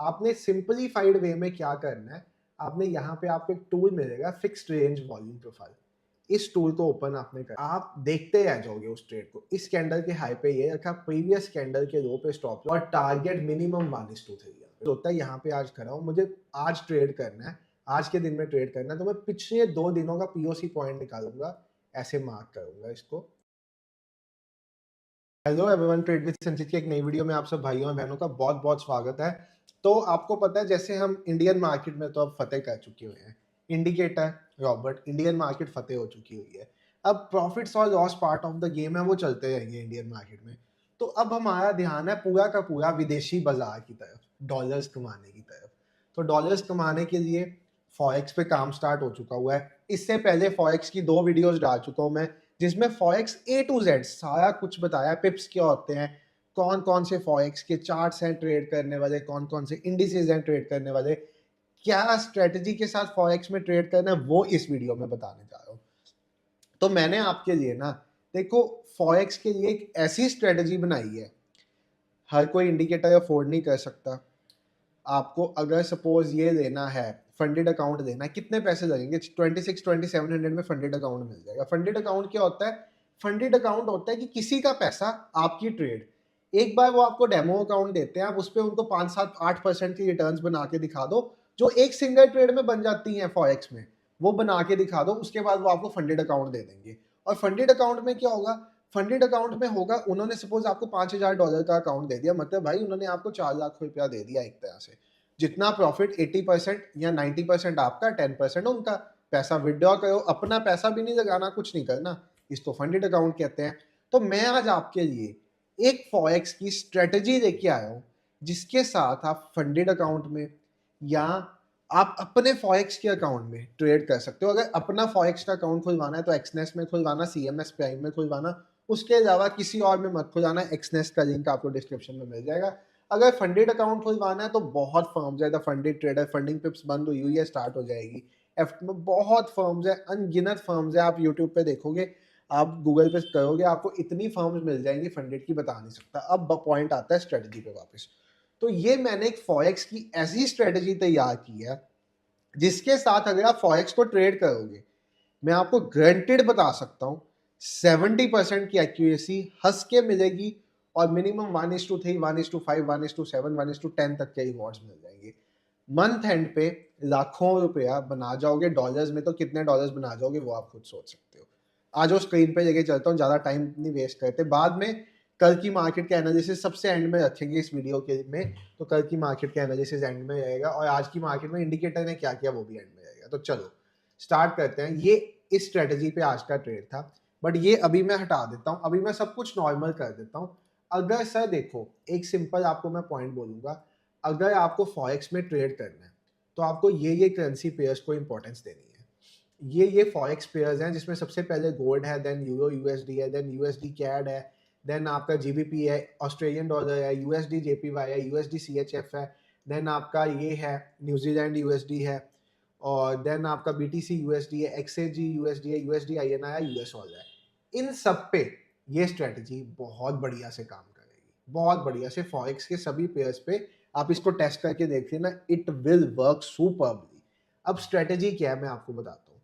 आपने सिंपलीफाइड वे में क्या करना है, आपने यहाँ पे आपको एक टूल मिलेगा फिक्स्ड रेंज वॉल्यूम प्रोफाइल। इस टूल को ओपन आपने कर, आप देखते रह जाओगे उस ट्रेड को। इस कैंडल के हाई पे ये रखा, प्रीवियस कैंडल के लो पे स्टॉप और टारगेट मिनिमम 1:3 होता है। यहाँ पे आज खड़ा हूँ, मुझे आज ट्रेड करना है, आज के दिन में ट्रेड करना है, तो मैं पिछले 2 दिनों का पीओसी पॉइंट निकालूंगा, ऐसे मार्क करूंगा इसको। हेलो एवरीवन, ट्रेड विद संचित की एक नई वीडियो में आप सब भाइयों और बहनों का बहुत बहुत स्वागत है। तो आपको पता है, जैसे हम इंडियन मार्केट में तो अब फतेह कर चुके हुए हैं, इंडिकेटर रॉबर्ट, इंडियन मार्केट फतेह हो चुकी हुई है। अब प्रॉफिट्स और loss part of the game है, वो चलते रहेंगे इंडियन मार्केट में। तो अब हमारा ध्यान है पूरा का पूरा विदेशी बाजार की तरफ, डॉलर्स कमाने की तरफ। तो डॉलर्स कमाने के लिए फॉरेक्स पे काम स्टार्ट हो चुका हुआ है। इससे पहले फॉरेक्स की 2 वीडियोस डाल चुका हूँ मैं, जिसमें फॉरेक्स ए टू जेड सारा कुछ बताया, पिप्स क्या होते हैं, कौन कौन से फॉरेक्स के चार्ट्स हैं ट्रेड करने वाले, कौन कौन से इंडिसेस हैं ट्रेड करने वाले, क्या स्ट्रेटजी के साथ फॉरेक्स में ट्रेड करना है, वो इस वीडियो में बताने जा रहा हूँ। तो मैंने आपके लिए ना, देखो, फॉरेक्स के लिए एक ऐसी स्ट्रेटजी बनाई है, हर कोई इंडिकेटर अफोर्ड नहीं कर सकता। आपको अगर सपोज ये लेना है, फंडेड अकाउंट लेना है, कितने पैसे लगेंगे? 26-2700 में फंडेड अकाउंट मिल जाएगा। फंडेड अकाउंट क्या होता है? फंडेड अकाउंट होता है कि किसी का पैसा, आपकी ट्रेड, एक बार वो आपको डेमो अकाउंट देते हैं, आप उस पर उनको 5-7-8% की रिटर्न्स बना के दिखा दो, जो एक सिंगल ट्रेड में बन जाती हैं फॉरेक्स में, वो बना के दिखा दो, उसके बाद वो आपको फंडेड अकाउंट दे देंगे। और फंडेड अकाउंट में क्या होगा? फंडेड अकाउंट में होगा, उन्होंने सपोज आपको $5000 का अकाउंट दे दिया, मतलब भाई उन्होंने आपको 4 लाख रुपया दे दिया एक तरह से। जितना प्रॉफिट 80% या 90% आपका, 10% उनका। पैसा विड्रॉ करो, अपना पैसा भी नहीं लगाना, कुछ नहीं करना, इसको फंडेड अकाउंट कहते हैं। तो मैं आज आपके लिए एक फॉरेक्स की स्ट्रेटजी लेके आया हूं, जिसके साथ आप फंडेड अकाउंट में या आप अपने फॉरेक्स के अकाउंट में ट्रेड कर सकते हो। अगर अपना फॉरेक्स का अकाउंट खुलवाना है तो एक्सनेस में खुलवाना, सीएमएस प्राइम में खुलवाना, उसके अलावा किसी और में मत खुलवाना। एक्सनेस का लिंक आपको डिस्क्रिप्शन में मिल जाएगा। अगर फंडेड अकाउंट खुलवाना है तो बहुत फर्म्स है, द फंडेड ट्रेडर, फंडिंग पिप्स बंद हुई है, स्टार्ट हो जाएगी। एफ में बहुत फर्म्स है, अनगिनत फर्म्स है। आप यूट्यूब पे देखोगे, आप गूगल पे करोगे, आपको इतनी फर्म्स मिल जाएंगी, फंडेड की बता नहीं सकता। अब पॉइंट आता है स्ट्रेटजी पे वापस। तो ये मैंने एक फॉरेक्स की ऐसी स्ट्रेटजी तैयार की है, जिसके साथ अगर आप फॉरेक्स को ट्रेड करोगे, मैं आपको गारंटेड बता सकता हूँ 70% की एक्यूरेसी हंस के मिलेगी, और मिनिमम 1:3, 1:5, 1:7, 1:10 तक के रिवॉर्ड्स मिल जाएंगे। मंथ एंड पे लाखों रुपया बना जाओगे। डॉलर्स में तो कितने डॉलर्स बना जाओगे वो आप खुद सोच सकते हो। आज वो स्क्रीन पे लेके चलता हूँ, ज़्यादा टाइम नहीं वेस्ट करते। बाद में कल की मार्केट के एनालिसिस सबसे एंड में रखेंगे इस वीडियो के में, तो कल की मार्केट के एनालिसिस एंड में रहेगा, और आज की मार्केट में इंडिकेटर ने क्या किया वो भी एंड में रहेगा। तो चलो स्टार्ट करते हैं। ये इस स्ट्रेटजी पे आज का ट्रेड था, बट ये अभी मैं हटा देता हूँ, अभी मैं सब कुछ नॉर्मल कर देता हूँ। अगर सर देखो, एक सिंपल आपको मैं पॉइंट बोलूंगा, अगर आपको फॉरेक्स में ट्रेड करना है तो आपको ये करेंसी पेयर्स को इंपॉर्टेंस देनी है। ये फॉरेक्स पेयर्स हैं, जिसमें सबसे पहले गोल्ड है, देन यूरो यूएसडी है, देन यूएसडी कैड है, देन आपका जीबीपी है, ऑस्ट्रेलियन डॉलर है, यूएसडी जेपीवाई है, यूएसडी सीएचएफ है, देन आपका ये है न्यूजीलैंड यूएसडी है, और देन आपका बीटीसी यूएसडी है, एक्सएजी यूएसडी है, यूएसडी आईएनआई है, यूएस डॉलर है। इन सब पे ये स्ट्रेटजी बहुत बढ़िया से काम करेगी, बहुत बढ़िया से। फॉरेक्स के सभी पेयर्स पे आप इसको टेस्ट करके देख लेना, इट विल वर्क सुपर्बली। अब स्ट्रेटजी क्या है मैं आपको बताता हूँ।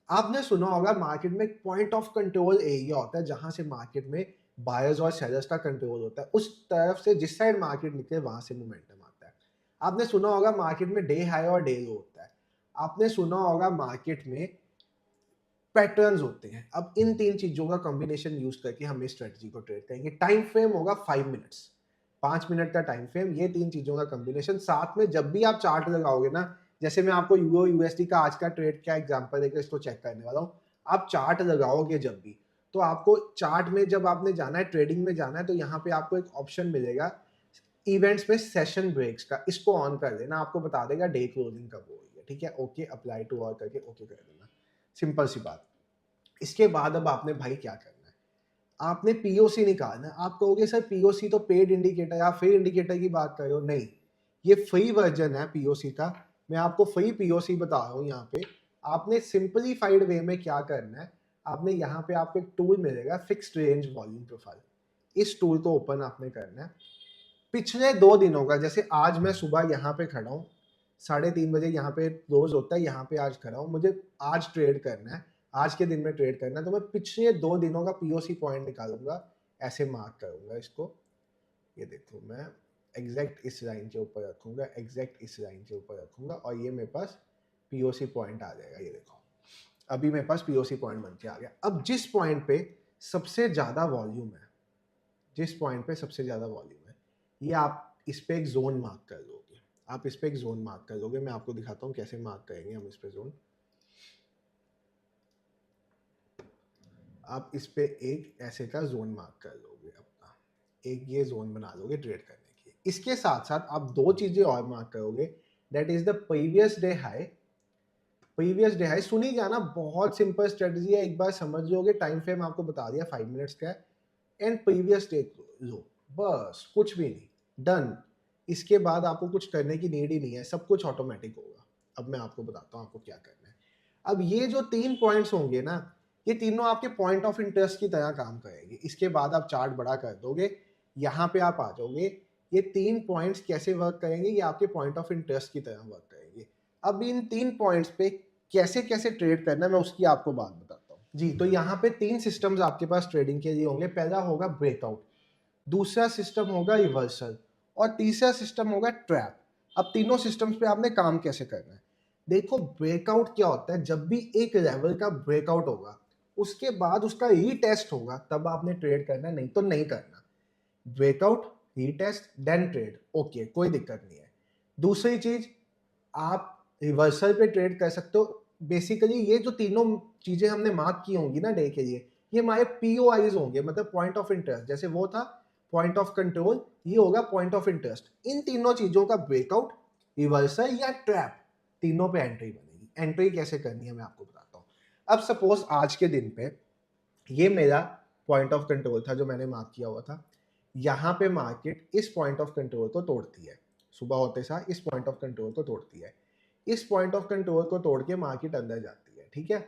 आपने सुना होगा मार्केट में एक पॉइंट ऑफ कंट्रोल एरिया होता है, जहां से मार्केट में बायर्स और सेलर्स का कंट्रोल होता है। उस तरफ से जिस साइड मार्केट निकले वहां से मोमेंटम आता है। आपने सुना होगा मार्केट में डे हाई और डे लो होता है। आपने सुना होगा मार्केट में पैटर्न्स होते हैं। अब इन 3 चीजों का कॉम्बिनेशन यूज करके हम इस स्ट्रेटजी को ट्रेड करेंगे। टाइम फ्रेम होगा 5 मिनट्स, 5 मिनट का टाइम फ्रेम। ये 3 चीजों का कॉम्बिनेशन, साथ में जब भी आप चार्ट लगाओगे ना, जैसे मैं आपको यूरो यूएसडी का आज का ट्रेड का एग्जांपल देकर इसको चेक करने वाला हूँ। आप चार्ट लगाओगे जब भी, तो आपको चार्ट में जब आपने जाना है, ट्रेडिंग में जाना है, तो यहाँ पे आपको एक ऑप्शन मिलेगा इवेंट्स में सेशन ब्रेक्स का। इसको ऑन कर देना, आपको बता देगा डे क्लोजिंग कब हो रही है। ठीक है, ओके, अप्लाई टू ऑल करके ओके कर देना, सिंपल सी बात। इसके बाद अब आपने भाई क्या करना है, आपने पीओसी निकालना है। आप कहोगे सर पीओसी तो पेड इंडिकेटर, आप फ्री इंडिकेटर की बात कर रहे हो। नहीं, ये फ्री वर्जन है पीओसी का। मैं आपको फ्री पीओसी बता रहा हूँ यहाँ पे। आपने सिंपलीफाइड वे में क्या करना है, आपने यहाँ पे आपको एक टूल मिलेगा फिक्स्ड रेंज वॉल्यूम प्रोफाइल। इस टूल को ओपन आपने करना है। पिछले 2 दिनों का, जैसे आज मैं सुबह यहाँ पे खड़ा हूँ, 3:30 बजे यहाँ पे रोज होता है, यहाँ पे आज खड़ा हूँ, मुझे आज ट्रेड करना है, आज के दिन में ट्रेड करना है, तो मैं पिछले 2 दिनों का पीओसी पॉइंट निकालूंगा, ऐसे मार्क करूंगा इसको। ये देखो मैं एग्जैक्ट इस लाइन के ऊपर रखूंगा, एग्जैक्ट इस लाइन के ऊपर रखूंगा, और ये मेरे पास पीओसी पॉइंट आ जाएगा। ये देखो अभी मेरे पास पीओसी पॉइंट बन के आ गया। अब जिस पॉइंट पे सबसे ज्यादा वॉल्यूम है, जिस पॉइंट पे सबसे ज्यादा वॉल्यूम है, ये आप इस पे एक जोन मार्क कर लोगे, आप इस पे एक जोन मार्क कर लोगे। मैं आपको दिखाता हूँ कैसे मार्क करेंगे हम इस पे जोन। आप इस पे एक ऐसे का जोन मार्क कर लोगे अपना, एक ये जोन बना लोगे ट्रेड करने की। इसके साथ साथ आप 2 चीजें और मार्क करोगे, that is the previous day high. Previous day high सुनी जाना, बहुत सिंपल स्ट्रेटजी है, एक बार समझ लोगे। टाइम फ्रेम आपको बता दिया 5 मिनट्स का है, एंड प्रीवियस डे लो, बस कुछ भी नहीं, डन। इसके बाद आपको कुछ करने की नीड ही नहीं है, सब कुछ ऑटोमेटिक होगा। अब मैं आपको बताता हूँ आपको क्या करना है। अब ये जो 3 पॉइंट्स होंगे ना, ये तीनों आपके पॉइंट ऑफ इंटरेस्ट की तरह काम करेंगे। इसके बाद आप चार्ट बड़ा कर दोगे, यहाँ पे आप आ जाओगे, ये 3 पॉइंट्स कैसे वर्क करेंगे, ये आपके पॉइंट ऑफ इंटरेस्ट की तरह वर्क करेंगे। अब इन 3 पॉइंट्स पे कैसे कैसे ट्रेड करना है, मैं उसकी आपको बात बताता हूँ जी। तो यहाँ पे 3 सिस्टम्स आपके पास ट्रेडिंग के लिए होंगे। पहला होगा ब्रेकआउट, दूसरा सिस्टम होगा रिवर्सल, और तीसरा सिस्टम होगा ट्रैप। अब तीनों सिस्टम्स पे आपने काम कैसे करना है, देखो ब्रेकआउट क्या होता है, जब भी एक लेवल का ब्रेकआउट होगा उसके बाद उसका रीटेस्ट होगा, तब आपने ट्रेड करना है, नहीं तो नहीं करना। Breakout, retest, then trade, okay, कोई दिक्कत नहीं है। दूसरी चीज, आप रिवर्सल पे ट्रेड कर सकते हो। बेसिकली ये जो तीनों चीजें हमने मार्क की होंगी ना डे के लिए, ये हमारे पीओआईज होंगे, मतलब पॉइंट ऑफ इंटरेस्ट। जैसे वो था पॉइंट ऑफ कंट्रोल, ये होगा पॉइंट ऑफ इंटरेस्ट। इन तीनों चीजों का ब्रेकआउट, रिवर्सल या ट्रैप, तीनों पे एंट्री बनेगी। एंट्री कैसे करनी है मैं आपको बताता हूँ। अब सपोज आज के दिन पे ये मेरा पॉइंट ऑफ कंट्रोल था जो मैंने मार्क किया हुआ था। यहाँ पे मार्केट इस पॉइंट ऑफ कंट्रोल को तोड़ती है, सुबह होते सार इस पॉइंट ऑफ कंट्रोल को तोड़ती है। इस पॉइंट ऑफ कंट्रोल को तोड़ के मार्केट अंदर जाती है, ठीक है।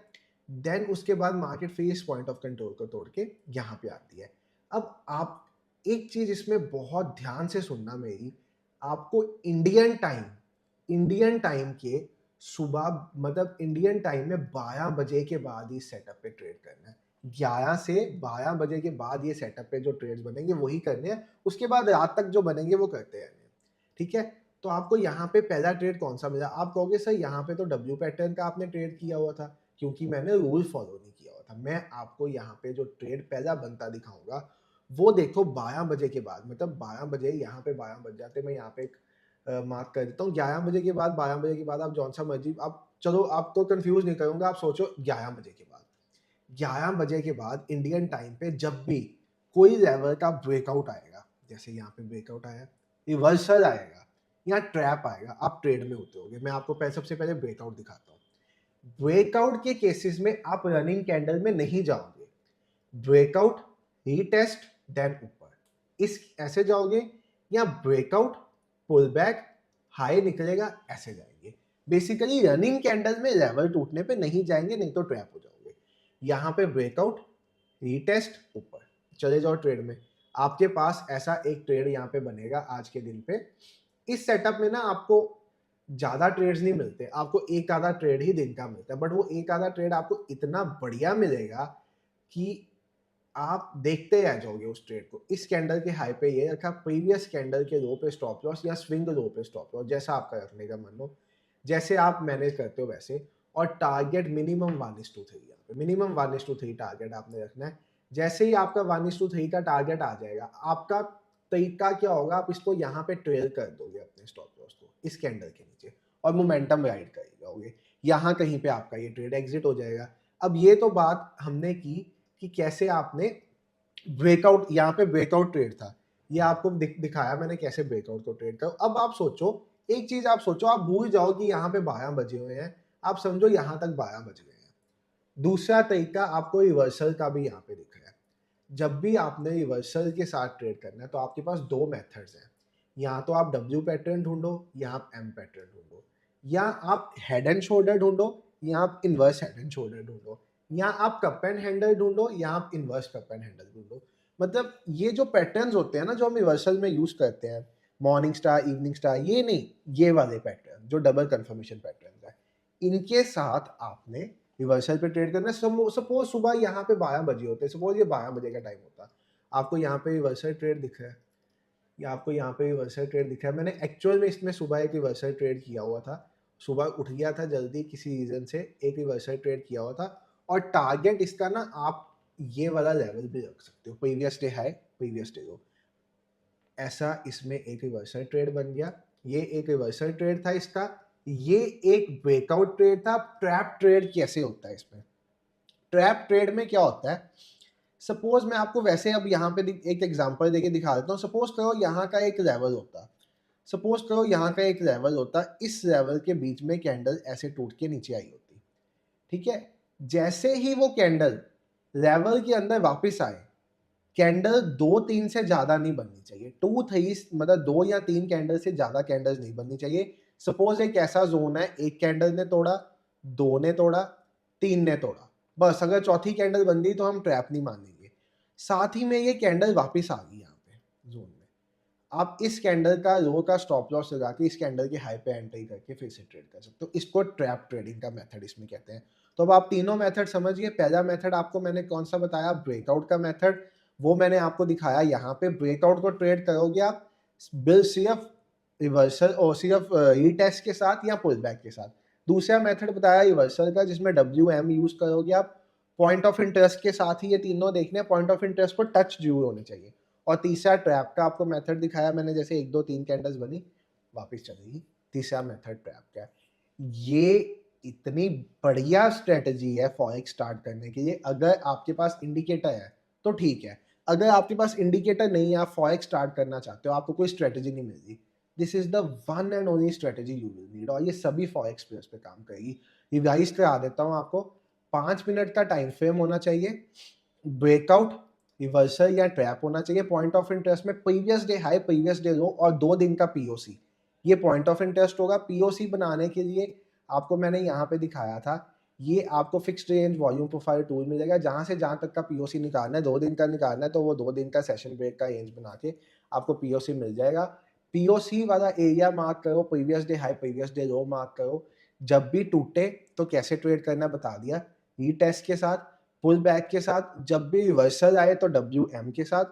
देन उसके बाद मार्केट फिर इस पॉइंट ऑफ कंट्रोल को तोड़ के यहाँ पे आती है। अब आप एक चीज इसमें बहुत ध्यान से सुनना मेरी, आपको इंडियन टाइम के सुबह, मतलब इंडियन टाइम में 12 बजे के बाद ही सेटअप पे ट्रेड करना है। 11 से 12 बजे के बाद ये सेटअप पे जो ट्रेड्स बनेंगे वही करने हैं, उसके बाद रात तक जो बनेंगे वो करते हैं, ठीक है। तो आपको यहाँ पे पहला ट्रेड कौन सा मिला, आप कहोगे सर यहाँ पे तो डब्ल्यू पैटर्न का आपने ट्रेड किया हुआ था, क्योंकि मैंने रूल फॉलो नहीं किया हुआ था। मैं आपको यहाँ पे जो ट्रेड पहला बनता दिखाऊंगा वो देखो 12 बजे के बाद, मतलब 12 बजे, यहाँ पे 12 बज जाते, मैं यहाँ पे एक मार्क कर देता हूँ। 11 बजे के बाद, 12 बजे के बाद आप जौन सा मर्जी, आप चलो आपको कंफ्यूज नहीं करूंगा, आप सोचो 11 बजे के बाद। 11 बजे के बाद इंडियन टाइम पे जब भी कोई लेवल का ब्रेकआउट आएगा, जैसे यहाँ पे ब्रेकआउट आया, रिवर्सल आएगा या ट्रैप आएगा, आप ट्रेड में उतरोगे। मैं आपको सबसे पहले ब्रेकआउट दिखाता हूँ। ब्रेकआउट के केसेस में आप रनिंग कैंडल में नहीं जाओगे, ब्रेकआउट, रीटेस्ट, देन ऊपर, इस ऐसे जाओगे, या ब्रेकआउट, पुल बैक, हाई निकलेगा, ऐसे जाएंगे। बेसिकली रनिंग कैंडल में लेवल टूटने पे नहीं जाएंगे, नहीं तो ट्रैप हो जाओगे। यहाँ पे ब्रेकआउट, रीटेस्ट, ऊपर, चले जाओ ट्रेड में। आपके पास ऐसा एक ट्रेड यहाँ पे बनेगा आज के दिन पे। इस सेटअप में ना आपको ज्यादा ट्रेड्स नहीं मिलते, आपको एक आधा ट्रेड ही दिन का मिलता है, बट वो एक आधा ट्रेड आपको इतना बढ़िया मिलेगा कि आप देखते रह जाओगे उस ट्रेड को। इस कैंडल के हाई पे ये रखा, प्रीवियस कैंडल के लो पे स्टॉप लॉस या स्विंग लो पे स्टॉप लॉस, जैसा आपका रखने का मन हो, जैसे आप मैनेज करते हो वैसे। और टारगेट मिनिमम 1:3, यहाँ पे मिनिमम 1:3 टारगेट आपने रखना है। जैसे ही आपका 1:3 का टारगेट आ जाएगा, आपका तरीका क्या होगा, आप इसको यहाँ पे ट्रेल कर दोगे अपने स्टॉप लॉस को इस कैंडल के नीचे, और मोमेंटम राइड कर जाओगे, यहाँ कहीं पे आपका ये ट्रेड एग्जिट हो जाएगा। अब ये तो बात हमने की कि कैसे आपने ब्रेकआउट, यहाँ पे ब्रेकआउट ट्रेड था, ये आपको दिखाया मैंने कैसे ब्रेकआउट को ट्रेड करो। अब आप सोचो, एक चीज आप सोचो, आप भूल जाओ कि यहाँ पे 12 बजे हुए हैं, आप समझो यहाँ तक 12 बज गए हैं। दूसरा तरीका आपको रिवर्सल का भी यहाँ पे दिख रहा है। जब भी आपने रिवर्सल के साथ ट्रेड करना है तो आपके पास 2 मेथड्स हैं, या तो आप डब्ल्यू पैटर्न ढूंढो या आप एम पैटर्न ढूंढो, या आप हेड एंड शोल्डर ढूंढो या आप इनवर्स हेड एंड शोल्डर ढूंढो, या आप कप एंड हैंडल ढूंढो या आप इनवर्स कप एंड हैंडल ढूंढो। मतलब ये जो पैटर्न्स होते हैं ना जो हम रिवर्सल में यूज करते हैं, मॉर्निंग स्टार, इवनिंग स्टार, ये नहीं, ये वाले पैटर्न जो डबल कंफर्मेशन पैटर्न है, इनके साथ आपने रिवर्सल पे ट्रेड करना है। सपोज सुबह यहाँ पे 12 बजे होते हैं, सपोज ये 12 बजे का टाइम होता है, आपको यहाँ पे रिवर्सल ट्रेड दिख रहा है, या आपको यहाँ पे रिवर्सल ट्रेड दिख रहा है। मैंने एक्चुअल में इसमें सुबह एक रिवर्सल ट्रेड किया हुआ था, सुबह उठ गया था जल्दी किसी रीजन से, एक रिवर्सल ट्रेड किया हुआ था, और टारगेट इसका ना आप ये वाला लेवल भी रख सकते हो, previous day high previous day लो। ऐसा इसमें एक रिवर्सल ट्रेड बन गया, ये एक रिवर्सल ट्रेड था इसका, ये एक ब्रेकआउट ट्रेड था। ट्रैप ट्रेड कैसे होता है इसमें? ट्रैप ट्रेड में क्या होता है, सपोज मैं आपको वैसे अब यहाँ पे एक एग्जांपल देके दिखा देता हूँ। सपोज करो यहाँ का एक लेवल होता, सपोज करो यहाँ का एक लेवल होता, इस लेवल के बीच में कैंडल ऐसे टूट के नीचे आई होती, ठीक है। जैसे ही वो कैंडल लेवल के अंदर वापस आए, कैंडल 2-3 से ज्यादा नहीं बननी चाहिए, 2-3 मतलब 2 या 3 कैंडल से ज्यादा कैंडल्स नहीं बननी चाहिए। सपोज एक ऐसा जोन है, एक कैंडल ने तोड़ा, 2 ने तोड़ा, 3 ने तोड़ा, बस अगर चौथी कैंडल बन गई तो हम ट्रैप नहीं मानेंगे। साथ ही में ये कैंडल वापस आ गई यहाँ पे जोन में, आप इस कैंडल का लो का स्टॉप लॉस लगा के इस कैंडल के हाई पे एंट्री करके फिर से ट्रेड कर सकते हो। इसको ट्रैप ट्रेडिंग का मेथड इसमें कहते हैं। तो अब आप तीनों मेथड समझ गए। पहला मेथड आपको मैंने कौन सा बताया, ब्रेकआउट का मेथड, वो मैंने आपको दिखाया यहाँ पे। ब्रेकआउट को ट्रेड करोगे आप बिल सिर्फ रिवर्सल और सिर्फ रीटेस्ट के साथ या पुल बैक के साथ। दूसरा मेथड बताया रिवर्सल का, जिसमें WM यूज करोगे आप। पॉइंट ऑफ इंटरेस्ट के साथ ही ये तीनों देखने, पॉइंट ऑफ इंटरेस्ट पर टच जरूर होने चाहिए। और तीसरा ट्रैप का आपको मेथड दिखाया मैंने, जैसे 1 2 3 कैंडल्स बनी वापस चलेगी, तीसरा मेथड ट्रैप का। ये इतनी बढ़िया स्ट्रेटजी है फॉरेक्स स्टार्ट करने के लिए। अगर आपके पास इंडिकेटर है तो ठीक है, अगर आपके पास इंडिकेटर नहीं है, आप फॉरेक्स स्टार्ट करना चाहते हो, आपको कोई स्ट्रेटजी नहीं मिल रही, this is the one and only strategy you will need, और ये सभी फॉरेक्स प्लेयर्स पे काम करेगी। रिवाइज करा देता हूँ आपको। 5 मिनट का टाइम फ्रेम होना चाहिए, ब्रेकआउट, रिवर्सल या ट्रैप होना चाहिए। पॉइंट ऑफ इंटरेस्ट में previous day high, previous day लो और 2 दिन का पीओसी, ये पॉइंट ऑफ इंटरेस्ट होगा। पीओसी बनाने के लिए आपको मैंने यहाँ पे दिखाया था, ये आपको fixed range volume profile tool मिलेगा, जहाँ से जहाँ तक का पीओसी निकालना है, 2 दिन का निकालना है तो वो 2 दिन का सेशन ब्रेक का रेंज बना के आपको पीओसी मिल जाएगा। पीओसी वाला एरिया मार्क करो, previous day high previous day लो मार्क करो, जब भी टूटे तो कैसे ट्रेड करना बता दिया, रीटेस्ट के साथ, पुल बैक के साथ, जब भी रिवर्सल आए तो WM के साथ,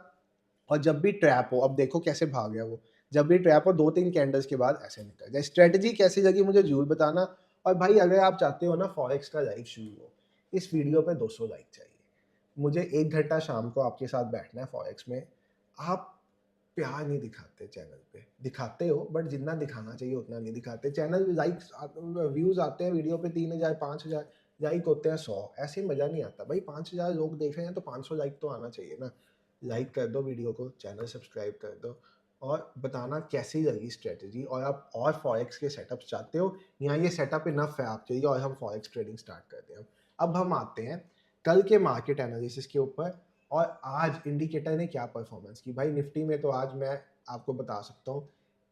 और जब भी ट्रैप हो, अब देखो कैसे भाग गया वो, जब भी ट्रैप हो 2-3 कैंडल्स के बाद ऐसे निकल जाए। स्ट्रेटजी कैसी लगी मुझे जरूर बताना। और भाई अगर आप चाहते हो ना फॉरेक्स का लाइव शुरू हो, इस वीडियो पे 200 लाइक चाहिए। मुझे 1 घंटा शाम को आपके साथ बैठना है फॉरेक्स में। आप प्यार नहीं दिखाते चैनल पे, दिखाते हो बट जितना दिखाना चाहिए उतना नहीं दिखाते। चैनल लाइक्स व्यूज आते हैं वीडियो पे 3000 5000, लाइक होते हैं 100, ऐसे मजा नहीं आता भाई। 5000 लोग देख रहे हैं तो 500 लाइक तो आना चाहिए ना। लाइक कर दो वीडियो को, चैनल सब्सक्राइब कर दो, और बताना कैसी लगी स्ट्रेटजी, और आप और फॉरेक्स के सेटअप्स चाहते हो या ये सेटअप इनफ है आपके लिए और हम फॉरेक्स ट्रेडिंग स्टार्ट करते हैं। अब हम आते हैं कल के मार्केट एनालिसिस के ऊपर, और आज इंडिकेटर ने क्या परफॉर्मेंस की। भाई निफ्टी में तो आज मैं आपको बता सकता हूँ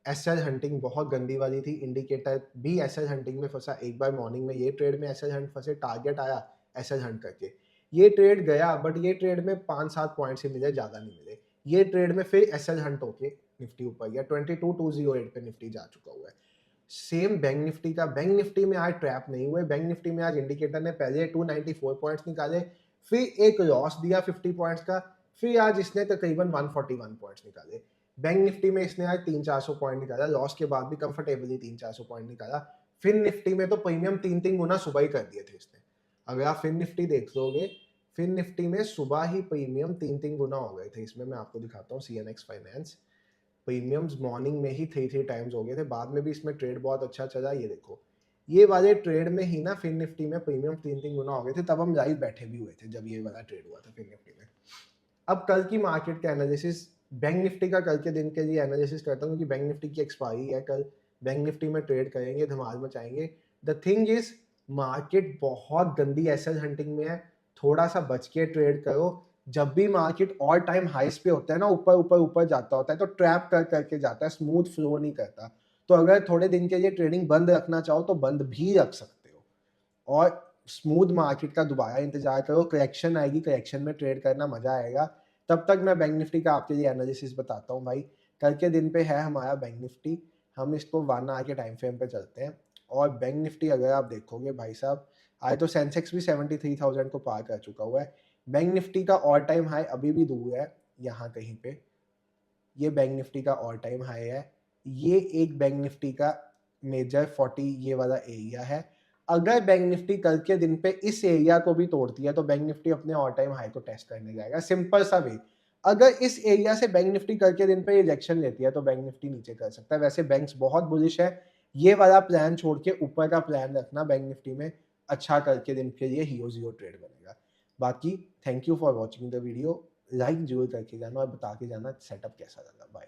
एसएल हंटिंग बहुत गंदी वाली थी, इंडिकेटर भी एसएल हंटिंग में फंसा। एक बार मॉर्निंग में ये ट्रेड में एसएल हंट फंसे, टारगेट आया एसएल हंट करके, ये ट्रेड गया, बट ये ट्रेड में 5-7 पॉइंट्स ही मिले, ज़्यादा नहीं मिले। ये ट्रेड में फिर एसएल हंट होके निफ्टी ऊपर गया, 22,208 पे निफ्टी जा चुका हुआ है। सेम बैंक निफ्टी का, बैंक निफ्टी में आज ट्रैप नहीं हुए, बैंक निफ्टी में आज इंडिकेटर ने पहले 294 पॉइंट्स निकाले, फिर एक लॉस दिया 50 पॉइंट्स का, फिर आज इसने तकरीबन 141 पॉइंट्स निकाले। बैंक निफ्टी में इसने आज 300-400 पॉइंट निकाला, लॉस के बाद भी कंफर्टेबली 300-400 पॉइंट निकाला। फिर निफ्टी में तो प्रीमियम 3-3 गुना सुबह ही कर दिए थे इसने। अगर आप फिर निफ्टी देख लोगे, फिर निफ्टी में सुबह ही प्रीमियम 3-3 गुना हो गए थे। इसमें मैं आपको दिखाता हूँ CNX फाइनेंस, प्रीमियम्स मॉर्निंग में ही 3 टाइम्स हो गए थे, बाद में भी इसमें ट्रेड बहुत अच्छा चला। ये देखो, ये वाले ट्रेड में ही ना फिर निफ्टी में प्रीमियम 3-3 गुना हो गए थे, तब हम लाइव बैठे भी हुए थे जब ये वाला ट्रेड हुआ था फिर निफ्टी में। अब कल की मार्केट का एनालिसिस, बैंक निफ्टी का कल के दिन के लिए एनालिसिस करता हूँ, क्योंकि बैंक निफ्टी की एक्सपायरी है कल। बैंक निफ्टी में ट्रेड करेंगे, धमाल मचाएंगे। द थिंग इज मार्केट बहुत गंदी एसएल हंटिंग में है, थोड़ा सा बच के ट्रेड करो। जब भी मार्केट ऑल टाइम हाइस पे होता है ना, ऊपर ऊपर ऊपर जाता होता है, तो ट्रैप कर करके जाता है, स्मूथ फ्लो नहीं करता। तो अगर थोड़े दिन के लिए ट्रेडिंग बंद रखना चाहो तो बंद भी रख सकते हो, और स्मूथ मार्केट का दोबारा इंतजार करो, करेक्शन आएगी, करेक्शन में ट्रेड करना मजा आएगा। तब तक मैं बैंक निफ्टी का आपके लिए एनालिसिस बताता हूँ भाई। कल के दिन पे है हमारा बैंक निफ्टी। हम इसको 1 आवर के टाइम फ्रेम पे चलते हैं और बैंक निफ्टी अगर आप देखोगे भाई साहब, आज तो सेंसेक्स भी 73,000 को पार कर चुका हुआ है। बैंक निफ्टी का ऑल टाइम हाई अभी भी दूर है, यहाँ कहीं पे ये बैंक निफ्टी का ऑल टाइम हाई है। ये एक बैंक निफ्टी का मेजर 40 ये वाला एरिया है। अगर बैंक निफ्टी कल के दिन पे इस एरिया को भी तोड़ती है तो बैंक निफ्टी अपने ऑल टाइम हाई को टेस्ट करने जाएगा, सिंपल सा वे। अगर इस एरिया से बैंक निफ्टी कल के दिन पे रिजेक्शन लेती है तो बैंक निफ्टी नीचे कर सकता है। वैसे बैंक्स बहुत बुलिश है, ये वाला प्लान छोड़ के ऊपर का प्लान रखना बैंक निफ्टी में, अच्छा कल के दिन के लिए हीरो जीरो ट्रेड बनेगा। बाकी thank you for watching the video, like जरूर करके जाना और बता के जाना सेटअप कैसा लगा। बाय।